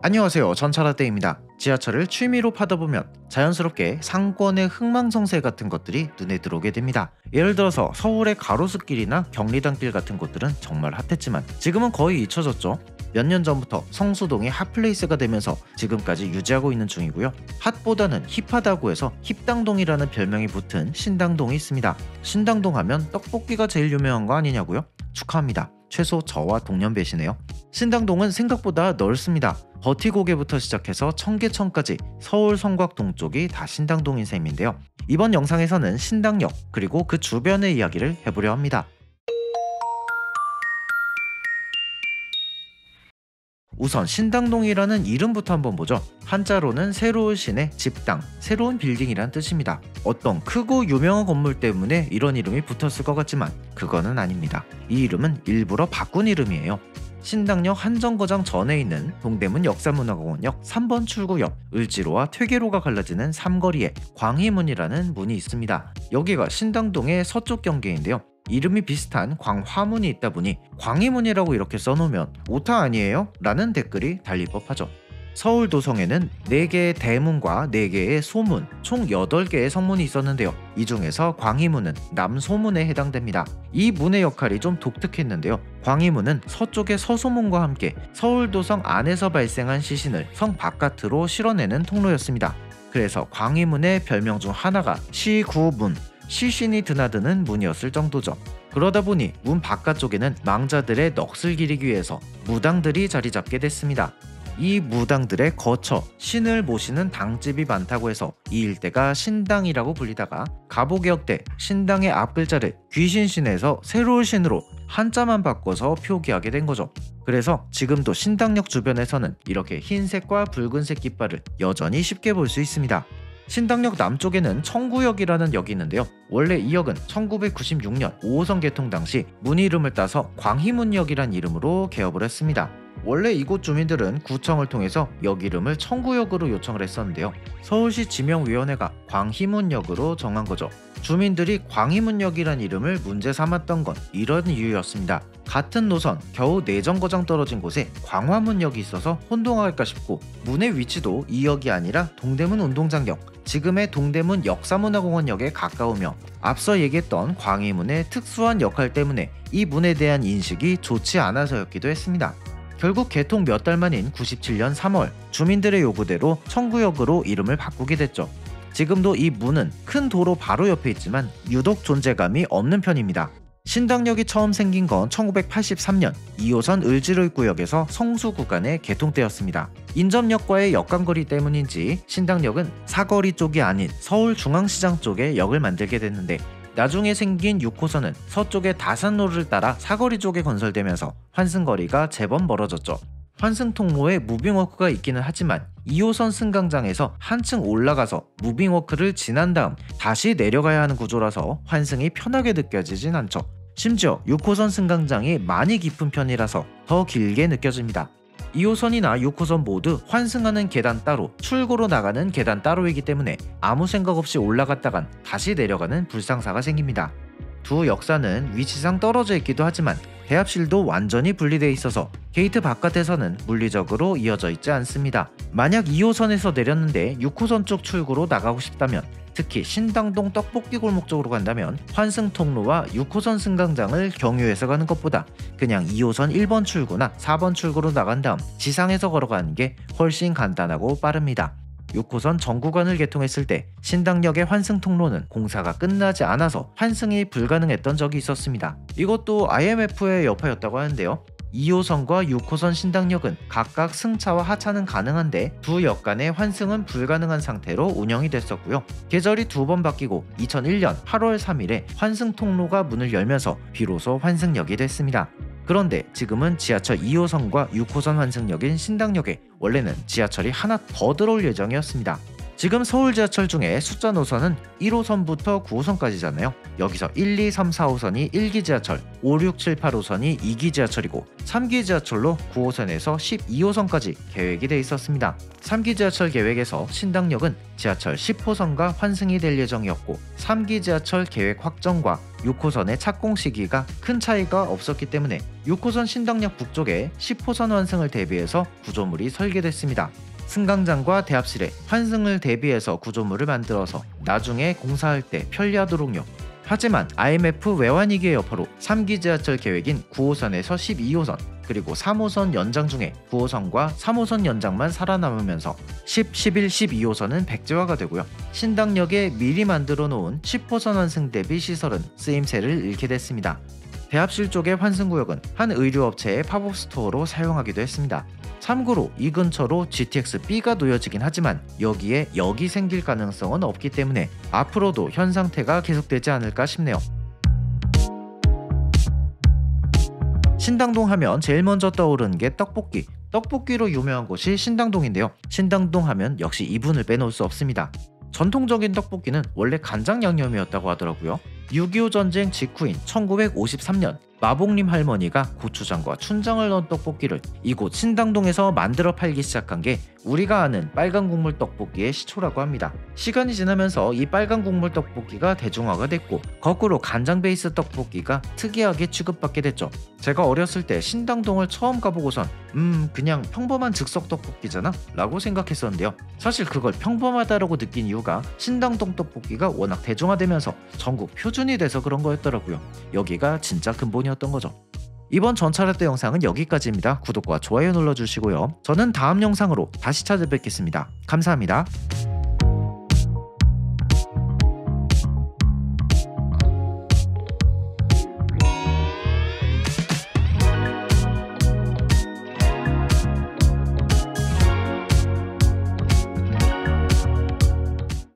안녕하세요. 전차라떼입니다. 지하철을 취미로 파다 보면 자연스럽게 상권의 흥망성쇠 같은 것들이 눈에 들어오게 됩니다. 예를 들어서 서울의 가로수길이나 경리단길 같은 곳들은 정말 핫했지만 지금은 거의 잊혀졌죠. 몇 년 전부터 성수동이 핫플레이스가 되면서 지금까지 유지하고 있는 중이고요. 핫보다는 힙하다고 해서 힙당동이라는 별명이 붙은 신당동이 있습니다. 신당동 하면 떡볶이가 제일 유명한 거 아니냐고요? 축하합니다. 최소 저와 동년배시네요. 신당동은 생각보다 넓습니다. 버티고개부터 시작해서 청계천까지 서울 성곽동 쪽이 다 신당동인 셈인데요. 이번 영상에서는 신당역 그리고 그 주변의 이야기를 해보려 합니다. 우선 신당동이라는 이름부터 한번 보죠. 한자로는 새로운 신의 집당, 새로운 빌딩이란 뜻입니다. 어떤 크고 유명한 건물 때문에 이런 이름이 붙었을 것 같지만 그거는 아닙니다. 이 이름은 일부러 바꾼 이름이에요. 신당역 한정거장 전에 있는 동대문 역사문화공원역 3번 출구역 을지로와 퇴계로가 갈라지는 삼거리에 광희문이라는 문이 있습니다. 여기가 신당동의 서쪽 경계인데요. 이름이 비슷한 광화문이 있다 보니 광희문이라고 이렇게 써놓으면 오타 아니에요? 라는 댓글이 달릴 법하죠. 서울 도성에는 4개의 대문과 4개의 소문, 총 8개의 성문이 있었는데요. 이 중에서 광희문은 남소문에 해당됩니다. 이 문의 역할이 좀 독특했는데요. 광희문은 서쪽의 서소문과 함께 서울 도성 안에서 발생한 시신을 성 바깥으로 실어내는 통로였습니다. 그래서 광희문의 별명 중 하나가 시구문, 시신이 드나드는 문이었을 정도죠. 그러다 보니 문 바깥쪽에는 망자들의 넋을 기리기 위해서 무당들이 자리 잡게 됐습니다. 이 무당들의 거처, 신을 모시는 당집이 많다고 해서 이 일대가 신당이라고 불리다가 갑오개혁 때 신당의 앞글자를 귀신신에서 새로운 신으로 한자만 바꿔서 표기하게 된 거죠. 그래서 지금도 신당역 주변에서는 이렇게 흰색과 붉은색 깃발을 여전히 쉽게 볼 수 있습니다. 신당역 남쪽에는 청구역이라는 역이 있는데요. 원래 이 역은 1996년 5호선 개통 당시 문 이름을 따서 광희문역이란 이름으로 개업을 했습니다. 원래 이곳 주민들은 구청을 통해서 역 이름을 청구역으로 요청을 했었는데요. 서울시 지명위원회가 광희문역으로 정한 거죠. 주민들이 광희문역이란 이름을 문제 삼았던 건 이런 이유였습니다. 같은 노선 겨우 4정거장 떨어진 곳에 광화문역이 있어서 혼동할까 싶고 문의 위치도 이 역이 아니라 동대문 운동장역, 지금의 동대문 역사문화공원역에 가까우며 앞서 얘기했던 광희문의 특수한 역할 때문에 이 문에 대한 인식이 좋지 않아서였기도 했습니다. 결국 개통 몇 달 만인 97년 3월 주민들의 요구대로 청구역으로 이름을 바꾸게 됐죠. 지금도 이 문은 큰 도로 바로 옆에 있지만 유독 존재감이 없는 편입니다. 신당역이 처음 생긴 건 1983년 2호선 을지로 입구역에서 성수 구간에 개통되었습니다. 인접역과의 역간거리 때문인지 신당역은 사거리 쪽이 아닌 서울중앙시장 쪽에 역을 만들게 됐는데 나중에 생긴 6호선은 서쪽의 다산로를 따라 사거리 쪽에 건설되면서 환승거리가 제법 멀어졌죠. 환승통로에 무빙워크가 있기는 하지만 2호선 승강장에서 한층 올라가서 무빙워크를 지난 다음 다시 내려가야 하는 구조라서 환승이 편하게 느껴지진 않죠. 심지어 6호선 승강장이 많이 깊은 편이라서 더 길게 느껴집니다. 2호선이나 6호선 모두 환승하는 계단 따로, 출구로 나가는 계단 따로이기 때문에 아무 생각 없이 올라갔다간 다시 내려가는 불상사가 생깁니다. 두 역사는 위치상 떨어져 있기도 하지만 대합실도 완전히 분리되어 있어서 게이트 바깥에서는 물리적으로 이어져 있지 않습니다. 만약 2호선에서 내렸는데 6호선 쪽 출구로 나가고 싶다면, 특히 신당동 떡볶이 골목 쪽으로 간다면 환승통로와 6호선 승강장을 경유해서 가는 것보다 그냥 2호선 1번 출구나 4번 출구로 나간 다음 지상에서 걸어가는 게 훨씬 간단하고 빠릅니다. 6호선 전 구간을 개통했을 때 신당역의 환승통로는 공사가 끝나지 않아서 환승이 불가능했던 적이 있었습니다. 이것도 IMF의 여파였다고 하는데요. 2호선과 6호선 신당역은 각각 승차와 하차는 가능한데 두 역 간의 환승은 불가능한 상태로 운영이 됐었고요. 계절이 2번 바뀌고 2001년 8월 3일에 환승통로가 문을 열면서 비로소 환승역이 됐습니다. 그런데 지금은 지하철 2호선과 6호선 환승역인 신당역에 원래는 지하철이 하나 더 들어올 예정이었습니다. 지금 서울 지하철 중에 숫자 노선은 1호선부터 9호선까지잖아요. 여기서 1, 2, 3, 4호선이 1기 지하철, 5, 6, 7, 8호선이 2기 지하철이고 3기 지하철로 9호선에서 12호선까지 계획이 돼 있었습니다. 3기 지하철 계획에서 신당역은 지하철 10호선과 환승이 될 예정이었고 3기 지하철 계획 확정과 6호선의 착공 시기가 큰 차이가 없었기 때문에 6호선 신당역 북쪽에 10호선 환승을 대비해서 구조물이 설계됐습니다. 승강장과 대합실에 환승을 대비해서 구조물을 만들어서 나중에 공사할 때 편리하도록요. 하지만 IMF 외환위기의 여파로 3기 지하철 계획인 9호선에서 12호선 그리고 3호선 연장 중에 9호선과 3호선 연장만 살아남으면서 10, 11, 12호선은 백지화가 되고요. 신당역에 미리 만들어 놓은 10호선 환승 대비 시설은 쓰임새를 잃게 됐습니다. 대합실 쪽의 환승구역은 한 의류업체의 팝업 스토어로 사용하기도 했습니다. 참고로 이 근처로 GTX-B가 놓여지긴 하지만 여기에 역이 생길 가능성은 없기 때문에 앞으로도 현 상태가 계속되지 않을까 싶네요. 신당동 하면 제일 먼저 떠오르는 게 떡볶이. 떡볶이로 유명한 곳이 신당동인데요. 신당동 하면 역시 이분을 빼놓을 수 없습니다. 전통적인 떡볶이는 원래 간장 양념이었다고 하더라고요. 6.25 전쟁 직후인 1953년 마복님 할머니가 고추장과 춘장을 넣은 떡볶이를 이곳 신당동에서 만들어 팔기 시작한 게 우리가 아는 빨간 국물 떡볶이의 시초라고 합니다. 시간이 지나면서 이 빨간 국물 떡볶이가 대중화가 됐고 거꾸로 간장 베이스 떡볶이가 특이하게 취급받게 됐죠. 제가 어렸을 때 신당동을 처음 가보고선 그냥 평범한 즉석 떡볶이잖아 라고 생각했었는데요. 사실 그걸 평범하다라고 느낀 이유가 신당동 떡볶이가 워낙 대중화되면서 전국 표준이 돼서 그런 거였더라고요. 여기가 진짜 근본이었던 거죠. 이번 전차라떼 영상은 여기까지입니다. 구독과 좋아요 눌러주시고요. 저는 다음 영상으로 다시 찾아뵙겠습니다. 감사합니다.